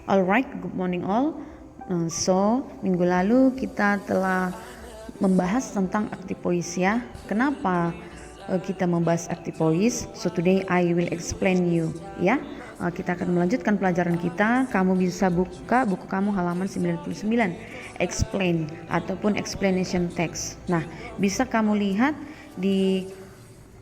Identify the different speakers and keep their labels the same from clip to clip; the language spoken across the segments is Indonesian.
Speaker 1: Alright, good morning all. So, minggu lalu kita telah membahas tentang aktipois ya. Kenapa kita membahas aktipois? So today I will explain you ya. Kita akan melanjutkan pelajaran kita. Kamu bisa buka buku kamu halaman 99. Explain ataupun explanation text. Nah, bisa kamu lihat di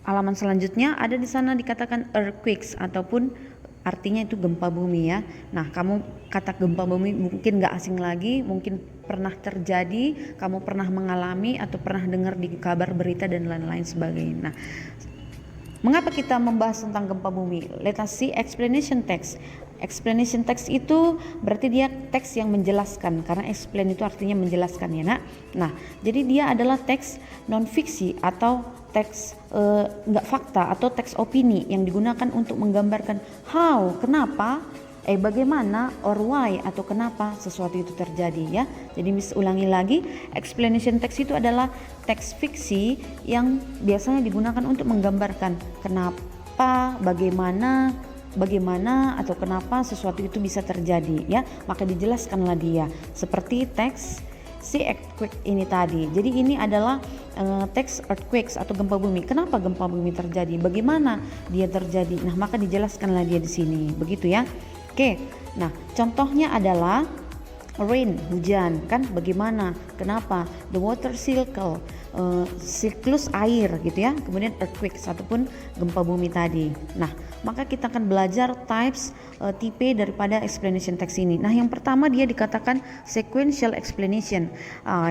Speaker 1: halaman selanjutnya ada di sana dikatakan earthquakes ataupun artinya itu gempa bumi ya. Nah, kamu kata gempa bumi mungkin gak asing lagi, mungkin pernah terjadi, kamu pernah mengalami atau pernah dengar di kabar berita dan lain-lain sebagainya. Nah, mengapa kita membahas tentang gempa bumi? Let us see explanation text. Explanation text itu berarti dia teks yang menjelaskan, karena explain itu artinya menjelaskan ya nak. Nah, jadi dia adalah teks non fiksi atau teks nggak fakta atau teks opini yang digunakan untuk menggambarkan how, kenapa, bagaimana, or why atau kenapa sesuatu itu terjadi ya. Jadi ulangi lagi, explanation text itu adalah teks fiksi yang biasanya digunakan untuk menggambarkan kenapa, bagaimana atau kenapa sesuatu itu bisa terjadi ya, maka dijelaskanlah dia seperti teks si earthquake ini tadi. Jadi ini adalah teks earthquakes atau gempa bumi. Kenapa gempa bumi terjadi? Bagaimana dia terjadi? Nah, maka dijelaskanlah dia di sini. Begitu ya. Oke. Nah, contohnya adalah rain, hujan kan, bagaimana, kenapa, the water cycle, siklus air gitu ya, kemudian earthquake ataupun gempa bumi tadi. Nah, maka kita akan belajar types, tipe daripada explanation text ini. Nah, yang pertama dia dikatakan sequential explanation.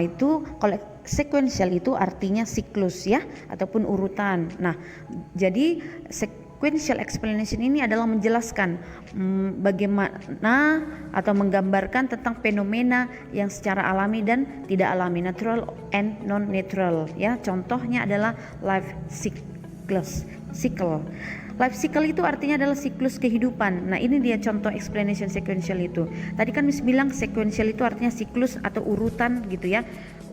Speaker 1: Itu kalau sequential itu artinya siklus ya, ataupun urutan. Nah, jadi sequential explanation ini adalah menjelaskan bagaimana atau menggambarkan tentang fenomena yang secara alami dan tidak alami, natural and non-natural ya. Contohnya adalah life cycle. Life cycle itu artinya adalah siklus kehidupan. Nah, ini dia contoh explanation sequential itu. Tadi kan Miss bilang sequential itu artinya siklus atau urutan gitu ya,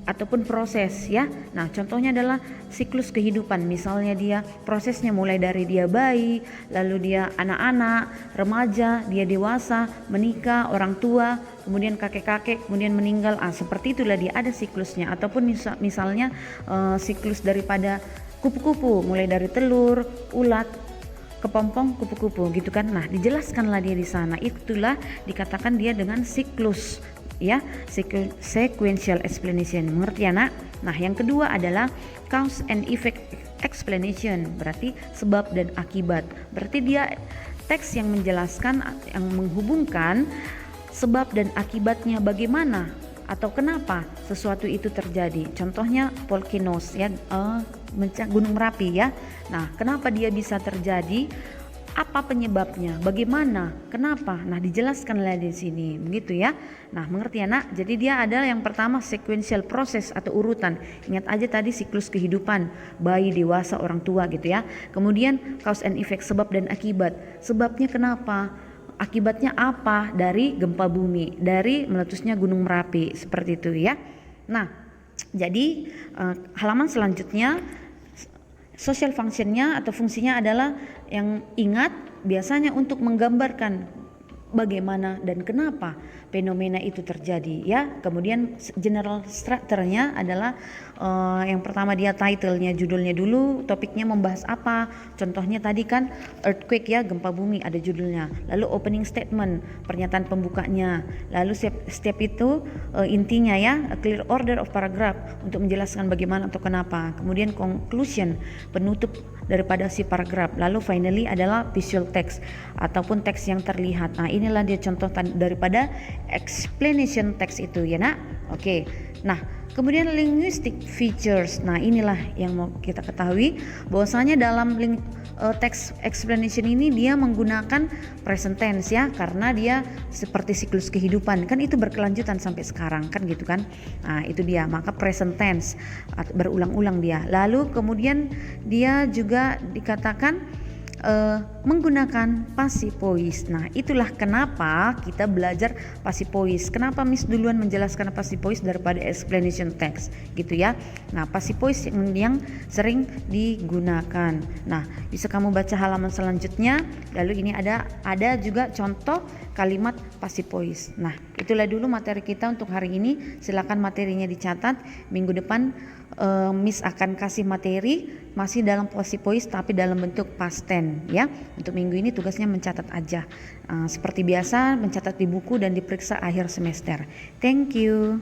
Speaker 1: ataupun proses ya. Nah, contohnya adalah siklus kehidupan. Misalnya dia prosesnya mulai dari dia bayi, lalu dia anak-anak, remaja, dia dewasa, menikah, orang tua, kemudian kakek-kakek, kemudian meninggal. Seperti itulah dia ada siklusnya. Ataupun misalnya siklus daripada kupu-kupu, mulai dari telur, ulat, kepompong, kupu-kupu gitu kan. Nah, dijelaskanlah dia di sana. Itulah dikatakan dia dengan siklus ya, sequential explanation. Mengerti ya nak? Nah, yang kedua adalah cause and effect explanation, berarti sebab dan akibat. Berarti dia teks yang menjelaskan, yang menghubungkan sebab dan akibatnya, bagaimana atau kenapa sesuatu itu terjadi. Contohnya volcanoes ya, gunung Merapi ya. Nah, kenapa dia bisa terjadi? Apa penyebabnya? Bagaimana? Kenapa? Nah, dijelaskanlah di sini, begitu ya. Nah, mengerti ya nak? Jadi dia ada yang pertama sequential proses atau urutan. Ingat aja tadi siklus kehidupan, bayi, dewasa, orang tua gitu ya. Kemudian cause and effect, sebab dan akibat. Sebabnya kenapa? Akibatnya apa? Dari gempa bumi, dari meletusnya gunung Merapi, seperti itu ya. Nah, jadi halaman selanjutnya social functionnya atau fungsinya adalah yang ingat biasanya untuk menggambarkan bagaimana dan kenapa fenomena itu terjadi ya. Kemudian general structure-nya adalah yang pertama dia title-nya, judulnya dulu, topiknya membahas apa. Contohnya tadi kan earthquake ya, gempa bumi, ada judulnya. Lalu opening statement, pernyataan pembukanya. Lalu step itu intinya ya, a clear order of paragraph untuk menjelaskan bagaimana atau kenapa. Kemudian conclusion, penutup daripada si paragraf. Lalu finally adalah visual text ataupun teks yang terlihat. Nah, inilah dia contoh daripada explanation text itu ya nak. Oke. Nah, kemudian linguistic features. Nah, inilah yang mau kita ketahui bahwasanya dalam text explanation ini dia menggunakan present tense ya, karena dia seperti siklus kehidupan kan, itu berkelanjutan sampai sekarang kan gitu kan. Nah, itu dia, maka present tense berulang-ulang dia. Lalu kemudian dia juga dikatakan menggunakan passive voice. Nah, itulah kenapa kita belajar passive voice. Kenapa Miss duluan menjelaskan passive voice daripada explanation text gitu ya. Nah, passive voice yang sering digunakan. Nah, bisa kamu baca halaman selanjutnya. Lalu ini ada juga contoh kalimat passive voice. Nah, itulah dulu materi kita untuk hari ini. Silakan materinya dicatat. Minggu depan Miss akan kasih materi masih dalam passive voice tapi dalam bentuk past tense ya. Untuk minggu ini tugasnya mencatat aja. Seperti biasa mencatat di buku dan diperiksa akhir semester. Thank you.